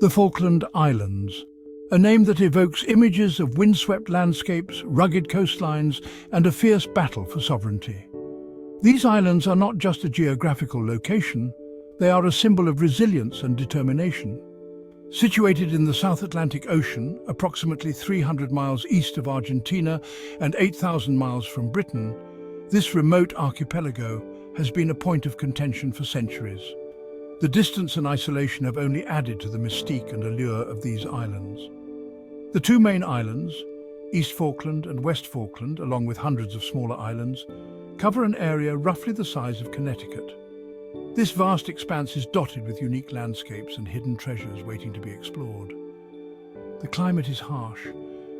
The Falkland Islands, a name that evokes images of windswept landscapes, rugged coastlines, and a fierce battle for sovereignty. These islands are not just a geographical location, they are a symbol of resilience and determination. Situated in the South Atlantic Ocean, approximately 300 miles east of Argentina and 8,000 miles from Britain, this remote archipelago has been a point of contention for centuries. The distance and isolation have only added to the mystique and allure of these islands. The two main islands, East Falkland and West Falkland, along with hundreds of smaller islands, cover an area roughly the size of Connecticut. This vast expanse is dotted with unique landscapes and hidden treasures waiting to be explored. The climate is harsh,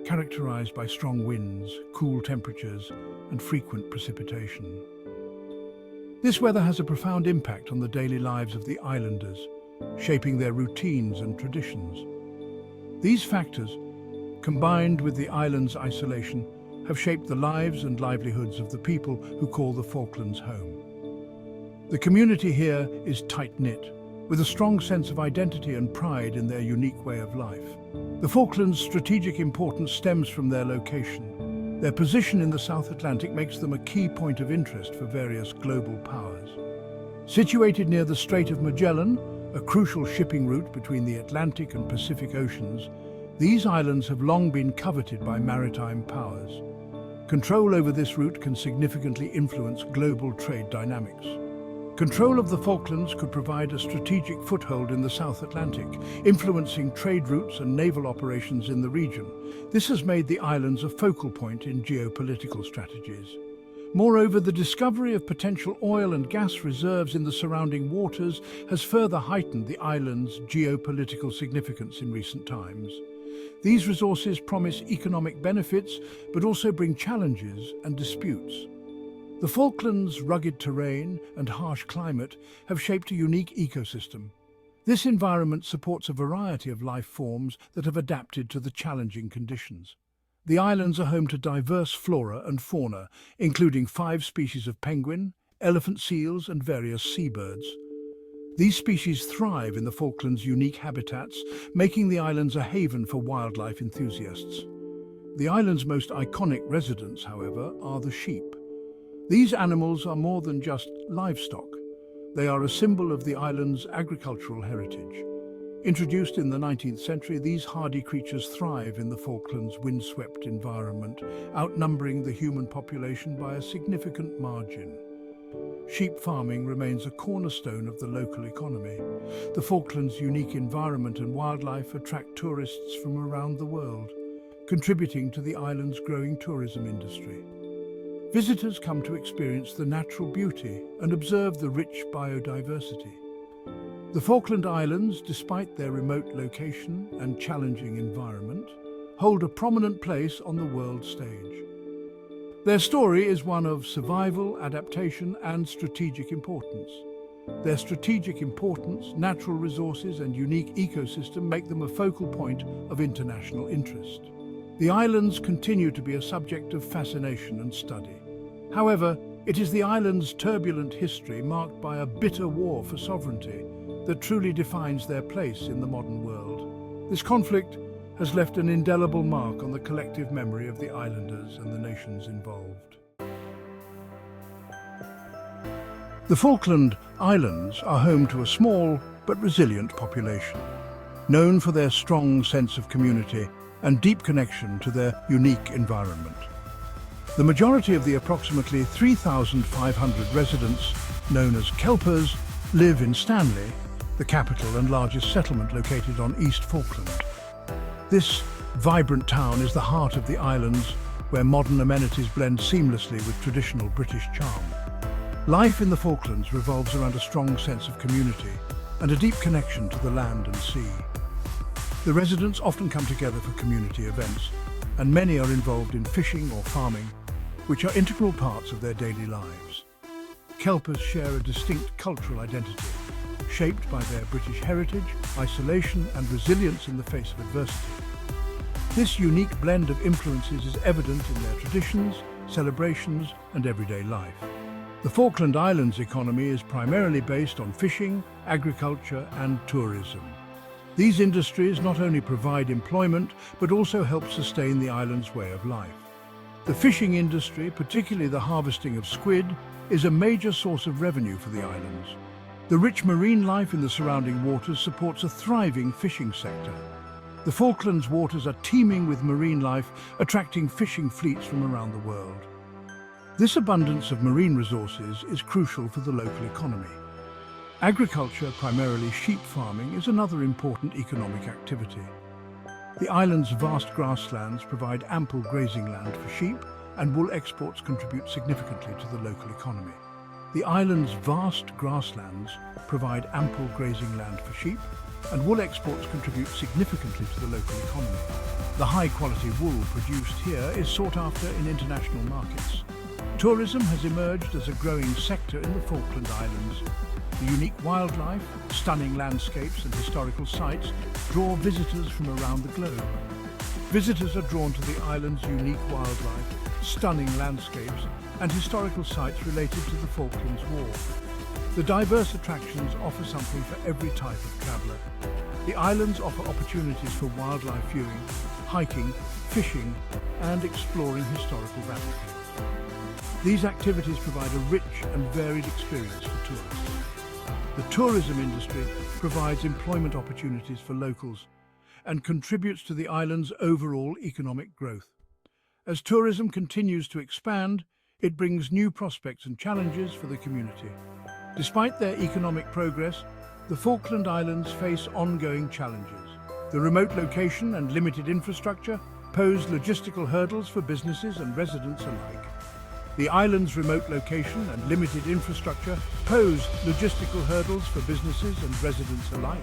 characterized by strong winds, cool temperatures, and frequent precipitation. This weather has a profound impact on the daily lives of the islanders, shaping their routines and traditions. These factors, combined with the island's isolation, have shaped the lives and livelihoods of the people who call the Falklands home. The community here is tight-knit, with a strong sense of identity and pride in their unique way of life. The Falklands' strategic importance stems from their location. Their position in the South Atlantic makes them a key point of interest for various global powers. Situated near the Strait of Magellan, a crucial shipping route between the Atlantic and Pacific Oceans, these islands have long been coveted by maritime powers. Control over this route can significantly influence global trade dynamics. Control of the Falklands could provide a strategic foothold in the South Atlantic, influencing trade routes and naval operations in the region. This has made the islands a focal point in geopolitical strategies. Moreover, the discovery of potential oil and gas reserves in the surrounding waters has further heightened the island's geopolitical significance in recent times. These resources promise economic benefits, but also bring challenges and disputes. The Falklands' rugged terrain and harsh climate have shaped a unique ecosystem. This environment supports a variety of life forms that have adapted to the challenging conditions. The islands are home to diverse flora and fauna, including 5 species of penguin, elephant seals, and various seabirds. These species thrive in the Falklands' unique habitats, making the islands a haven for wildlife enthusiasts. The island's most iconic residents, however, are the sheep. These animals are more than just livestock. They are a symbol of the island's agricultural heritage. Introduced in the 19th century, these hardy creatures thrive in the Falklands' windswept environment, outnumbering the human population by a significant margin. Sheep farming remains a cornerstone of the local economy. The Falklands' unique environment and wildlife attract tourists from around the world, contributing to the island's growing tourism industry. Visitors come to experience the natural beauty and observe the rich biodiversity. The Falkland Islands, despite their remote location and challenging environment, hold a prominent place on the world stage. Their story is one of survival, adaptation, and strategic importance. Their strategic importance, natural resources, and unique ecosystem make them a focal point of international interest. The islands continue to be a subject of fascination and study. However, it is the island's turbulent history, marked by a bitter war for sovereignty, that truly defines their place in the modern world. This conflict has left an indelible mark on the collective memory of the islanders and the nations involved. The Falkland Islands are home to a small but resilient population, known for their strong sense of community and deep connection to their unique environment. The majority of the approximately 3,500 residents, known as Kelpers, live in Stanley, the capital and largest settlement located on East Falkland. This vibrant town is the heart of the islands, where modern amenities blend seamlessly with traditional British charm. Life in the Falklands revolves around a strong sense of community and a deep connection to the land and sea. The residents often come together for community events, and many are involved in fishing or farming, which are integral parts of their daily lives. Kelpers share a distinct cultural identity, shaped by their British heritage, isolation, and resilience in the face of adversity. This unique blend of influences is evident in their traditions, celebrations, and everyday life. The Falkland Islands economy is primarily based on fishing, agriculture, and tourism. These industries not only provide employment, but also help sustain the island's way of life. The fishing industry, particularly the harvesting of squid, is a major source of revenue for the islands. The rich marine life in the surrounding waters supports a thriving fishing sector. The Falklands waters are teeming with marine life, attracting fishing fleets from around the world. This abundance of marine resources is crucial for the local economy. Agriculture, primarily sheep farming, is another important economic activity. The island's vast grasslands provide ample grazing land for sheep, and wool exports contribute significantly to the local economy. The island's vast grasslands provide ample grazing land for sheep, and wool exports contribute significantly to the local economy. The high-quality wool produced here is sought after in international markets. Tourism has emerged as a growing sector in the Falkland Islands. The unique wildlife, stunning landscapes and historical sites draw visitors from around the globe. Visitors are drawn to the island's unique wildlife, stunning landscapes and historical sites related to the Falklands War. The diverse attractions offer something for every type of traveller. The islands offer opportunities for wildlife viewing, hiking, fishing and exploring historical battlefields. These activities provide a rich and varied experience for tourists. The tourism industry provides employment opportunities for locals and contributes to the island's overall economic growth. As tourism continues to expand, it brings new prospects and challenges for the community. Despite their economic progress, the Falkland Islands face ongoing challenges. The remote location and limited infrastructure pose logistical hurdles for businesses and residents alike. The island's remote location and limited infrastructure pose logistical hurdles for businesses and residents alike.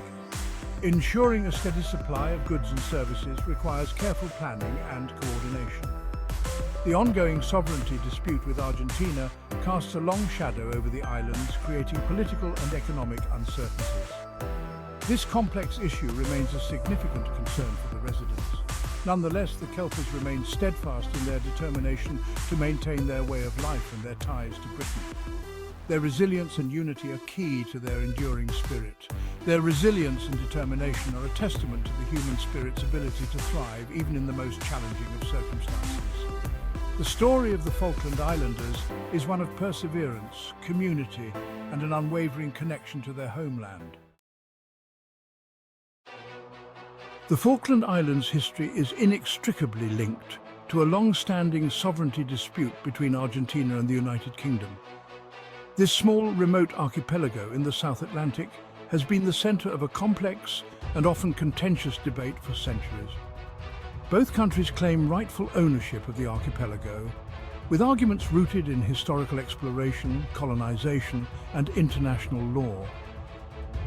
Ensuring a steady supply of goods and services requires careful planning and coordination. The ongoing sovereignty dispute with Argentina casts a long shadow over the islands, creating political and economic uncertainties. This complex issue remains a significant concern for the residents. Nonetheless, the Kelpers remain steadfast in their determination to maintain their way of life and their ties to Britain. Their resilience and unity are key to their enduring spirit. Their resilience and determination are a testament to the human spirit's ability to thrive even in the most challenging of circumstances. The story of the Falkland Islanders is one of perseverance, community, and an unwavering connection to their homeland. The Falkland Islands' history is inextricably linked to a long-standing sovereignty dispute between Argentina and the United Kingdom. This small, remote archipelago in the South Atlantic has been the center of a complex and often contentious debate for centuries. Both countries claim rightful ownership of the archipelago, with arguments rooted in historical exploration, colonization, and international law.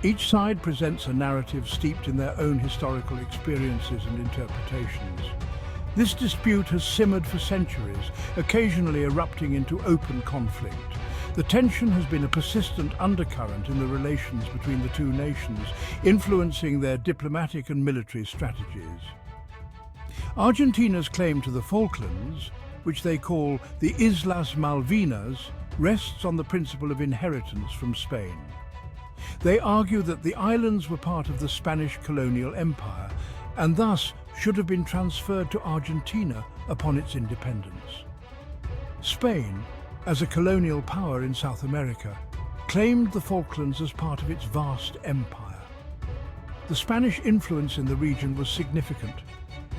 Each side presents a narrative steeped in their own historical experiences and interpretations. This dispute has simmered for centuries, occasionally erupting into open conflict. The tension has been a persistent undercurrent in the relations between the two nations, influencing their diplomatic and military strategies. Argentina's claim to the Falklands, which they call the Islas Malvinas, rests on the principle of inheritance from Spain. They argue that the islands were part of the Spanish colonial empire and thus should have been transferred to Argentina upon its independence. Spain, as a colonial power in South America, claimed the Falklands as part of its vast empire. The Spanish influence in the region was significant,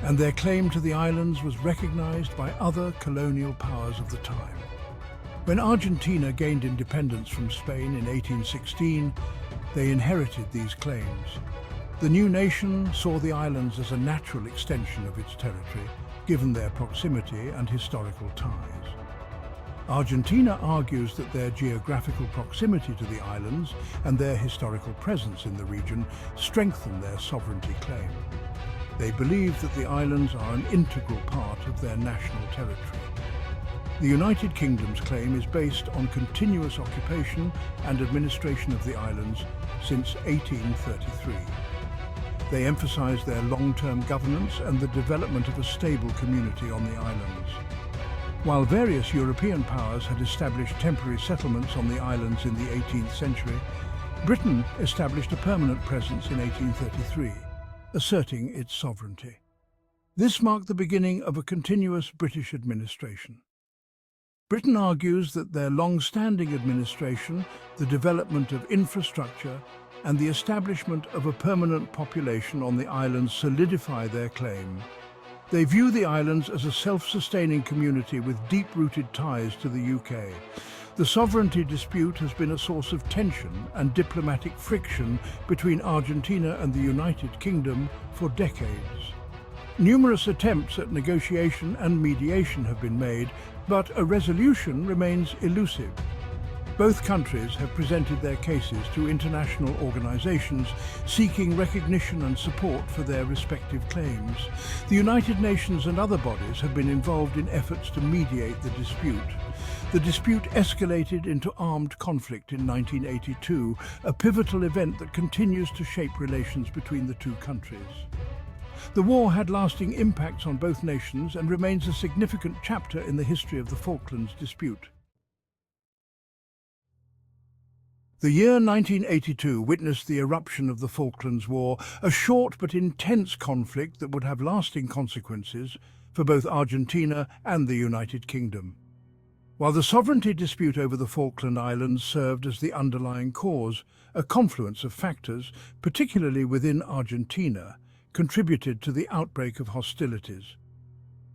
and their claim to the islands was recognized by other colonial powers of the time. When Argentina gained independence from Spain in 1816, they inherited these claims. The new nation saw the islands as a natural extension of its territory, given their proximity and historical ties. Argentina argues that their geographical proximity to the islands and their historical presence in the region strengthen their sovereignty claim. They believe that the islands are an integral part of their national territory. The United Kingdom's claim is based on continuous occupation and administration of the islands since 1833. They emphasize their long-term governance and the development of a stable community on the islands. While various European powers had established temporary settlements on the islands in the 18th century, Britain established a permanent presence in 1833. asserting its sovereignty. This marked the beginning of a continuous British administration. Britain argues that their long-standing administration, the development of infrastructure, and the establishment of a permanent population on the islands solidify their claim. They view the islands as a self-sustaining community with deep-rooted ties to the UK. The sovereignty dispute has been a source of tension and diplomatic friction between Argentina and the United Kingdom for decades. Numerous attempts at negotiation and mediation have been made, but a resolution remains elusive. Both countries have presented their cases to international organizations seeking recognition and support for their respective claims. The United Nations and other bodies have been involved in efforts to mediate the dispute. The dispute escalated into armed conflict in 1982, a pivotal event that continues to shape relations between the two countries. The war had lasting impacts on both nations and remains a significant chapter in the history of the Falklands dispute. The year 1982 witnessed the eruption of the Falklands War, a short but intense conflict that would have lasting consequences for both Argentina and the United Kingdom. While the sovereignty dispute over the Falkland Islands served as the underlying cause, a confluence of factors, particularly within Argentina, contributed to the outbreak of hostilities.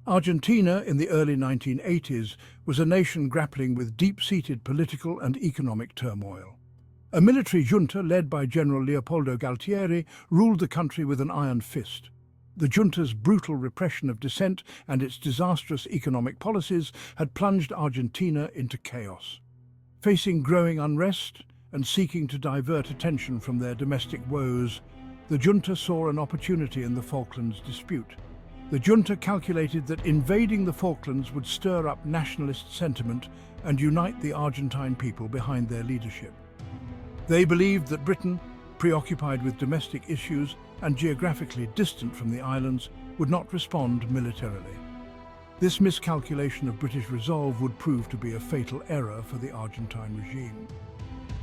Argentina, in the early 1980s, was a nation grappling with deep-seated political and economic turmoil. A military junta led by General Leopoldo Galtieri ruled the country with an iron fist. The junta's brutal repression of dissent and its disastrous economic policies had plunged Argentina into chaos. Facing growing unrest and seeking to divert attention from their domestic woes, the junta saw an opportunity in the Falklands dispute. The junta calculated that invading the Falklands would stir up nationalist sentiment and unite the Argentine people behind their leadership. They believed that Britain, preoccupied with domestic issues and geographically distant from the islands, would not respond militarily. This miscalculation of British resolve would prove to be a fatal error for the Argentine regime.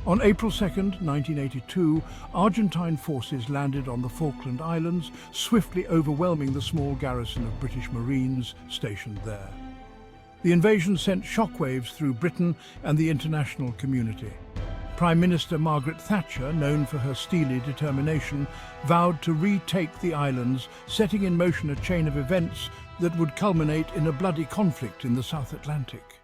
On April 2, 1982, Argentine forces landed on the Falkland Islands, swiftly overwhelming the small garrison of British Marines stationed there. The invasion sent shockwaves through Britain and the international community. Prime Minister Margaret Thatcher, known for her steely determination, vowed to retake the islands, setting in motion a chain of events that would culminate in a bloody conflict in the South Atlantic.